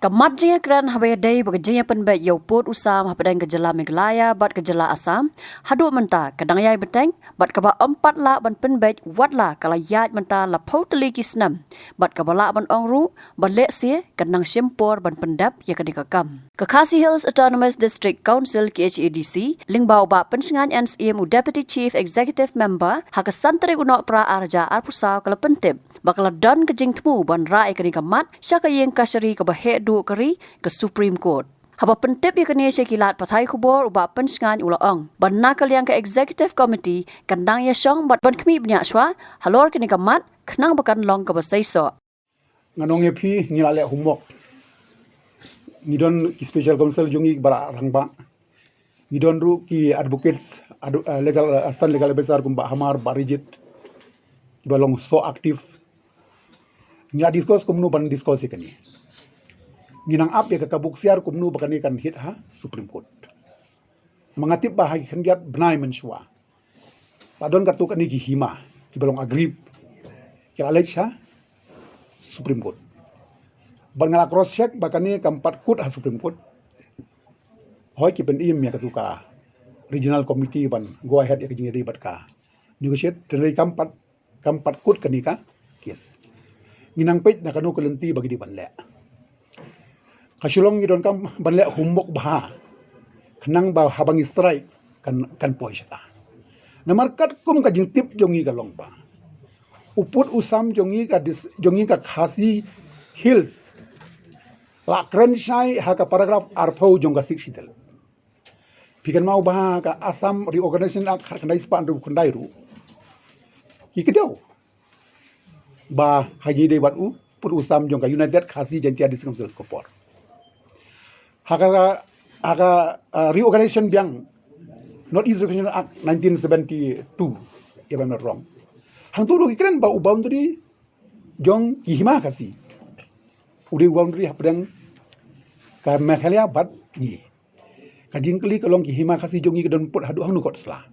Kamat jaya keran habedai bagajaya penbet yauput usam hapadang kejala Meghalaya bat kejala Assam haduk menta kadang yai beteng bat kaba 4 la ban penbet watla kala yai menta la poteli kisnam bat kabala ban ongru balek sia kadang syempor ban pendap ya kadikakam Kakasi Hills Autonomous District Council KHADC lingbau ba pensingan NCM Deputy Chief Executive Member hakasantare unok pra arja arpusau kala pentip bakal dan kejing temu ban rai kini kamat syaka yang kasari ke bahek du keri ke Supreme Court. Haba pentip ya kini syakilat pathai kubur ubah pensingan ulaong. Ban nakal yang ke Executive Committee kandang ya syong bat ban kemi banyak syua halor kini kamat kenang bakan long ke basai so. Nganong epi ngilale humok. Ngidon ki Special Counsel jungi bara rangba. Ngidon ru ki advocates legal astan legal besar kumba hamar barijit. Balong so aktif ngira discuss kumnu ban discuss ikani nginang ap ya kakabuk siar kumnu bakani kan hit ha Supreme Court mangatip bahagi khandiat benai mensua padon katu kani ki hima ki balong agrib ki alej ha Supreme Court ban ngala cross check bakani kampat kut ha Supreme Court hoy ki pen im ya katu ka regional committee ban go ahead ya kijing bat ka negotiate dari kampat kut kani ka yes nginang pet na kanu kelenti bagi di banle kasulong ngidon kam banle humok bah kenang ba habang strike kan poisata namarkat kum ka jing tip jongi ka long ba uput usam jongi ka Khasi Hills la krenshai ha ka paragraph arpau jonga siksitel pikan mau bah ka Assam Reorganization Act kandai span ru kandai ru ikidau ba haji de bat put usam jong ka United Khasi Jantia District Council kopor haka reorganization biang North East Reorganization Act 1972 if I'm not wrong hang tu ru ikren ba boundary jong kihima Khasi udi boundary hapdang ka Meghalaya bat ni ka jingkli kolong kihima Khasi jongi kedon put hadu hang nu kot sla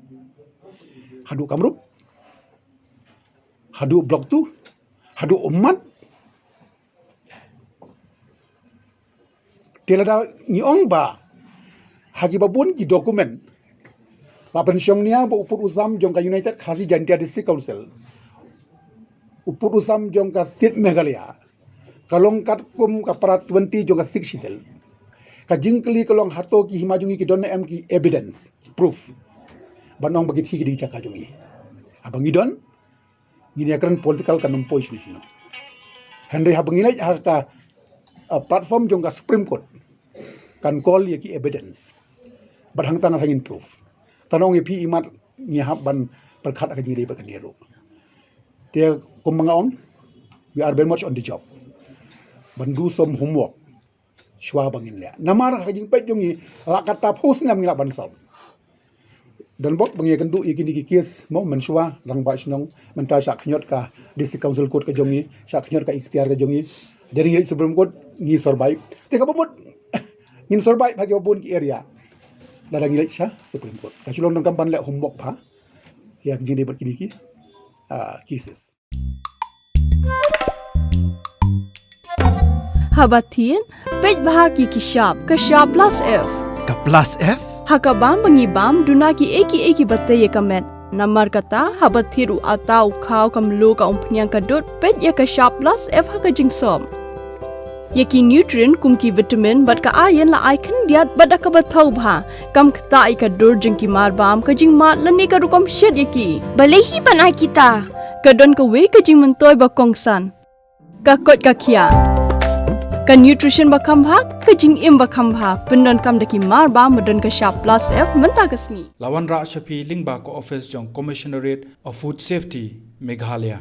hadu Kamrup hadu blok tu hadu umat telada ngiong ba hagi babun ki dokumen la pensiong nia ba uput usam jong ka United Khasi Jantia District Council uput usam jong ka State Meghalaya kalong kat kum ka para 20 jong ka siksitel ka jingkli kalong hato ki himajungi ki donne em ki evidence proof banong bagi thi di chaka jungi abang idon gini akan political kanum position sino. Henry habangilai haka platform jongga Supreme Court kan call yaki evidence. Barhang tangan hangin proof. Tanong epi imat ngihap ban perkhat akan jiri berkan diru. Dia kumangaon we are very much on the job. Ban do some homework. Shwa bangin le. Namar hajing pet jongi la kata post nam ngila ban solve. Dan bok bangi kendu ikini kikis mau mensua rang ba snong menta sak khnyot ka District Council Court ka jongi sak khnyot ka ikhtiar ka jongi dari ngi Supreme Court ngi survive te ka bomot ngin survive bagi obun ki area dada ngi sha Supreme Court ka chulong nang kampan le humbok ba ya jini ber kini ki cases Habatin pej bahagi ki sharp ka sharp plus F ka plus F Hakabam bangibam dunaki eki batay kamet. Namar kata habat thiru atau kau kamlu ka umpnyang kadut pet ya ka sharp plus F haka jingsom. Yaki nutrient kumki vitamin bat ka iron la icon diat bada ka bathau bha kam kata ika dur jingki marbam ka jing mat lani ka rukom shed yaki. Balehi banai kita. Kadon ka we ka jing mentoy ba kongsan. Ka kot ka kia. Ka nutrition bakam bha ka jing im bakam bha pendon kam daki marba modon ka sharp plus F menta kasni Lawan Ra Shafi Lingba ko office jong Commissionerate of Food Safety Meghalaya